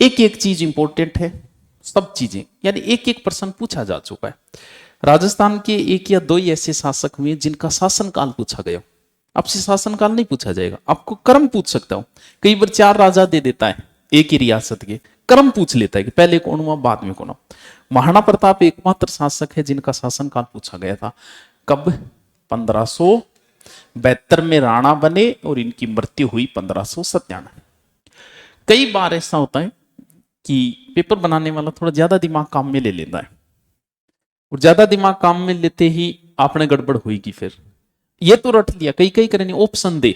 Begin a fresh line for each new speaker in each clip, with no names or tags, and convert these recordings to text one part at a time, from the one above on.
एक एक चीज इंपॉर्टेंट है, सब चीजें, यानी एक एक प्रश्न पूछा जा चुका है। राजस्थान के एक या दो ही ऐसे शासक हुए जिनका शासनकाल पूछा गया। आपसे शासनकाल नहीं पूछा जाएगा, आपको कर्म पूछ सकता हूं। कई बार चार राजा दे देता है एक ही रियासत के, कर्म पूछ लेता है कि पहले कौन हुआ बाद में कौन हुआ। महाराणा प्रताप एकमात्र शासक है जिनका शासनकाल पूछा गया था। कब? 1572 में राणा बने और इनकी मृत्यु हुई 1597। कई बार ऐसा होता है कि पेपर बनाने वाला थोड़ा ज्यादा दिमाग काम में ले लेता है, और ज्यादा दिमाग काम में लेते ही आपने गड़बड़ होगी। फिर ये तो रट लिया, कई कई करेंगे ऑप्शन दे।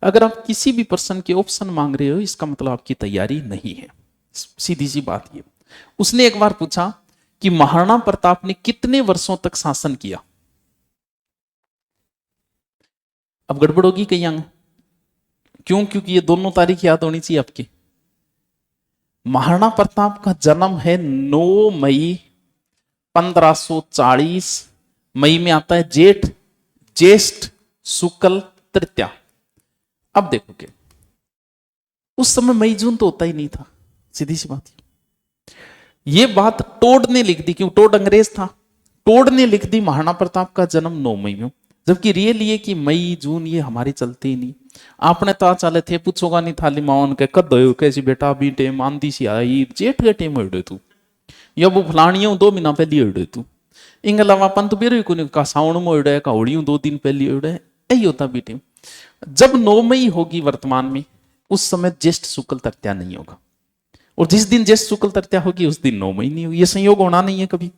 अगर आप किसी भी पर्सन के ऑप्शन मांग रहे हो, इसका मतलब आपकी तैयारी नहीं है। सीधी सी बात ये। उसने एक बार पूछा कि महाराणा प्रताप ने कितने वर्षों तक शासन किया। अब गड़बड़ होगी कहीं आगे, क्यों? क्योंकि ये दोनों तारीख याद होनी चाहिए आपकी। महाराणा प्रताप का जन्म है 9 मई 1540। मई में आता है जेठ, ज्येष्ठ शुक्ल तृतीया। अब देखोगे उस समय मई जून तो होता ही नहीं था, सीधी सी बात। ये बात टोड ने लिख दी, क्यों? टोड अंग्रेज था। टोड ने लिख दी महाराणा प्रताप का जन्म 9 मई में, जबकि रियल ये कि मई जून ये हमारी चलती ही नहीं। आपने तो चाले थे पूछोगा नहीं थाली मावन के कद हो कैसी बेटा अभी टेम आंधी सी आई जेठ के टेम हो तू, या वो फलानियों 2 महीना पहले हो तू। इंग अलावा पंत बेरो को का सावण में उड़े का होड़ियों 2 दिन पहले उड़े, यही होता बेटे। जब 9 मई होगी वर्तमान में, उस समय ज्येष्ठ शुक्ल तृतीया नहीं होगा, और जिस दिन ज्येष्ठ शुक्ल तृतीया होगी उस दिन 9 मई नहीं होगी। ये संयोग होना नहीं है कभी।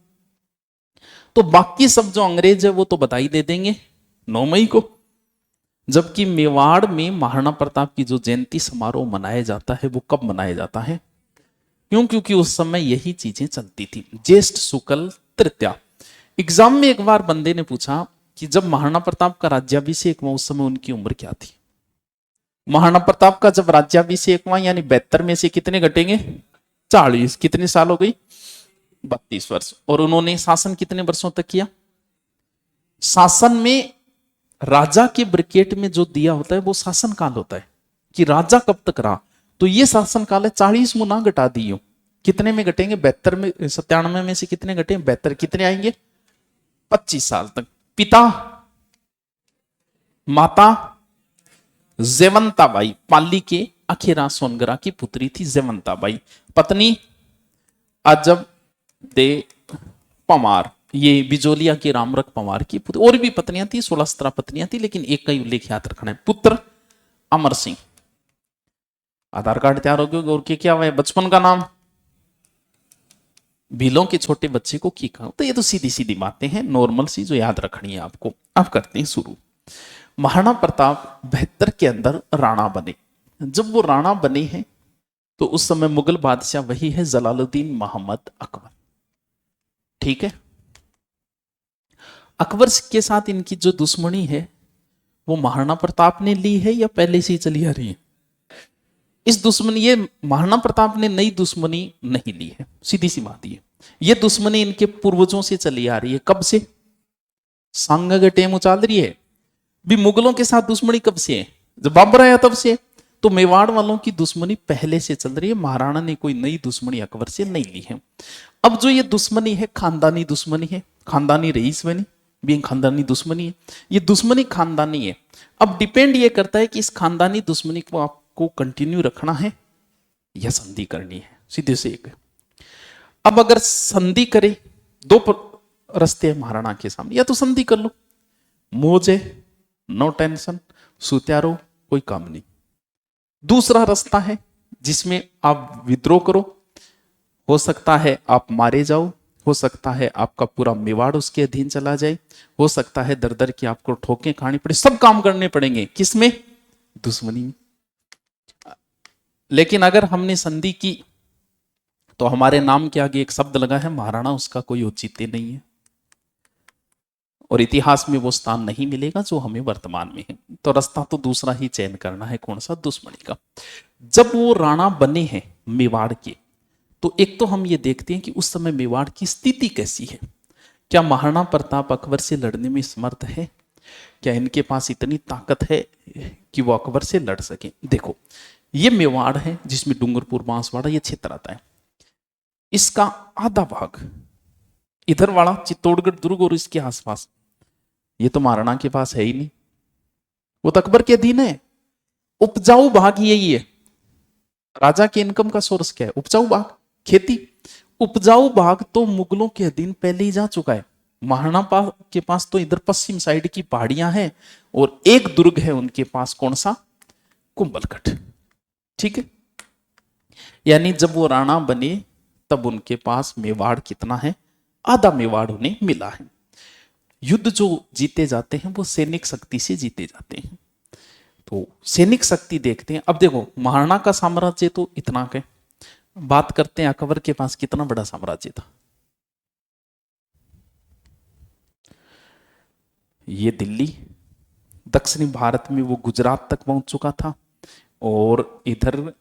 तो बाकी सब जो अंग्रेज है वो तो बधाई दे देंगे 9 मई को, जबकि मेवाड़ में महाराणा प्रताप की जो जयंती समारोह मनाया जाता है वो कब मनाया जाता है? क्यों? क्योंकि उस समय यही चीजें चलती थी, ज्येष्ठ शुक्ल तृतीया। एग्जाम में एक बार बंदे ने पूछा कि जब महाराणा प्रताप का राज्याभिषेक हुआ उस समय उनकी उम्र क्या थी? महाराणा प्रताप का जब राज्याभिषेक हुआ यानी 72 में से कितने घटेंगे? 40। कितने साल हो गई? 32 वर्ष। और उन्होंने शासन कितने वर्षों तक किया? शासन में राजा के ब्रिकेट में जो दिया होता है वो शासन काल होता है कि राजा कब तक रहा। तो ये शासन काल है। 40 मुना घटा दियो, कितने में घटेंगे? 72 में, 97 में से कितने घटे? 72। कितने आएंगे? 25 साल तक। पिता, माता जयवंताबाई, पाली के अखीरा सोनगरा की पुत्री थी जयवंताबाई। पत्नी अजब दे पमार, ये बिजोलिया की रामरख पवार की पुत्री। और भी पत्नियां थी, 16-17 पत्नियां थी, लेकिन एक का ही उल्लेख याद रखना है। पुत्र अमर सिंह। आधार कार्ड तैयार हो गया। और क्या हुआ है? बचपन का नाम भीलों के छोटे बच्चे को की कहा। तो ये तो सीधी सीधी बातें हैं, नॉर्मल सी, जो याद रखनी है आपको। अब करते हैं शुरू। महाराणा प्रताप 72 के अंदर राणा बने। जब वो राणा बने हैं तो उस समय मुगल बादशाह वही है जलालुद्दीन मोहम्मद अकबर। ठीक है। अकबर के साथ इनकी जो दुश्मनी है वो महाराणा प्रताप ने ली है या पहले से ही चली आ रही है? इस दुश्मनी, ये महाराणा प्रताप ने नई दुश्मनी नहीं ली है, सीधी सी बात ये दुश्मनी इनके पूर्वजों से चली आ रही है। कब से? सांग के टेम उचाल रही है भी। मुगलों के साथ दुश्मनी कब से है? जब बाबर आया तब से। तो मेवाड़ वालों की दुश्मनी पहले से चल रही है। महाराणा ने कोई नई दुश्मनी अकबर से नहीं ली है। अब जो ये दुश्मनी है खानदानी दुश्मनी है, खानदानी रईस बनी भी खानदानी दुश्मनी है। ये दुश्मनी खानदानी है। अब डिपेंड ये करता है कि इस खानदानी दुश्मनी को आपको कंटिन्यू रखना है या संधि करनी है, सीधे से एक। अब अगर संधि करे, दो रास्ते हैं महाराणा के सामने। या तो संधि कर लो, मौज है, नो टेंशन, सुत्यारो, कोई काम नहीं। दूसरा रास्ता है जिसमें आप विद्रोह करो, हो सकता है आप मारे जाओ, हो सकता है आपका पूरा मेवाड़ उसके अधीन चला जाए, हो सकता है दर दर की आपको ठोकें खानी पड़े, सब काम करने पड़ेंगे। किसमें? दुश्मनी में। लेकिन अगर हमने संधि की तो हमारे नाम के आगे एक शब्द लगा है महाराणा, उसका कोई औचित्य नहीं है और इतिहास में वो स्थान नहीं मिलेगा जो हमें वर्तमान में है। तो रास्ता तो दूसरा ही चयन करना है। कौन सा? दुश्मनी का। जब वो राणा बने हैं मेवाड़ के, तो एक तो हम ये देखते हैं कि उस समय मेवाड़ की स्थिति कैसी है। क्या महाराणा प्रताप अकबर से लड़ने में समर्थ है? क्या इनके पास इतनी ताकत है कि वो अकबर से लड़ सके? देखो, ये मेवाड़ है जिसमें डूंगरपुर बांसवाड़ा ये क्षेत्र आता है। इसका आधा भाग इधर वाला चित्तौड़गढ़ दुर्ग और इसके आसपास, ये तो महाराणा के पास है ही नहीं, वो तो अकबर के अधीन है। उपजाऊ भाग यही है। राजा के इनकम का सोर्स क्या है? उपजाऊ भाग, खेती। उपजाऊ भाग तो मुगलों के अधीन पहले ही जा चुका है। महाराणा के पास तो इधर पश्चिम साइड की पहाड़ियां हैं और एक दुर्ग है उनके पास, कौन सा? कुंभलगढ़। ठीक है, यानी जब वो राणा बने तब उनके पास मेवाड़ कितना है? आधा मेवाड़ उन्हें मिला है। युद्ध जो जीते जाते हैं वो सैनिक शक्ति से जीते जाते हैं। तो सैनिक शक्ति देखते हैं। अब देखो, महाराणा का साम्राज्य तो इतना के, बात करते हैं अकबर के पास कितना बड़ा साम्राज्य था। ये दिल्ली, दक्षिणी भारत में वो गुजरात तक पहुंच चुका था, और इधर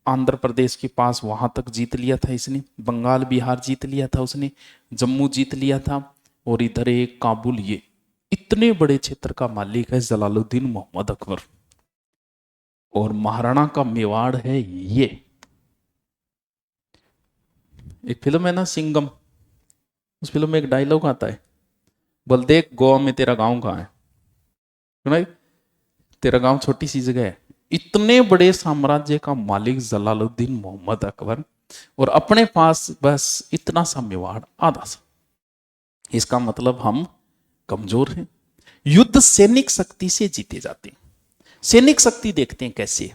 आंध्र प्रदेश के पास वहां तक जीत लिया था इसने, बंगाल बिहार जीत लिया था उसने, जम्मू जीत लिया था, और इधर एक काबुल। ये इतने बड़े क्षेत्र का मालिक है जलालुद्दीन मोहम्मद अकबर। और महाराणा का मेवाड़ है ये। एक फिल्म है ना सिंघम, उस फिल्म में एक डायलॉग आता है, बोल देख गोवा में तेरा गांव कहाँ है? नहीं, तेरा गांव छोटी सी जगह है। इतने बड़े साम्राज्य का मालिक जलालुद्दीन मोहम्मद अकबर, और अपने पास बस इतना सा मेवाड़, आधा सा। इसका मतलब हम कमजोर हैं। युद्ध सैनिक शक्ति से जीते जाते हैं। सैनिक शक्ति देखते हैं कैसे।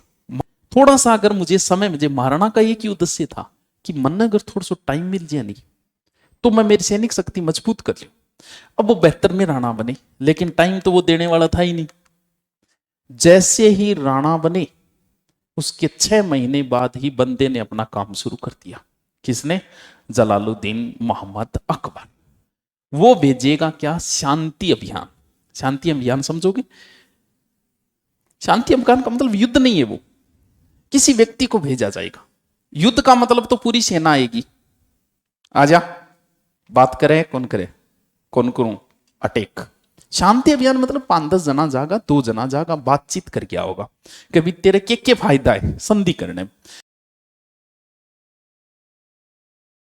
थोड़ा सा अगर मुझे समय, मुझे महाराणा का एक ही उद्देश्य था कि मन अगर थोड़ा सा टाइम मिल जाए नहीं तो मैं मेरी सैनिक शक्ति मजबूत कर लूं। अब वो बेहतर में राणा बने, लेकिन टाइम तो वो देने वाला था ही नहीं। जैसे ही राणा बने उसके 6 महीने बाद ही बंदे ने अपना काम शुरू कर दिया। किसने? जलालुद्दीन मोहम्मद अकबर। वो भेजेगा क्या? शांति अभियान। शांति अभियान समझोगे? शांति अभियान का मतलब युद्ध नहीं है, वो किसी व्यक्ति को भेजा जाएगा। युद्ध का मतलब तो पूरी सेना आएगी, आजा बात करे, कौन करे, कौन करूं, अटैक। शांति अभियान मतलब 5-10 जना जागा, 2 जना जागा, बातचीत करके आओगा, कभी तेरे के फायदा है, संधि करने।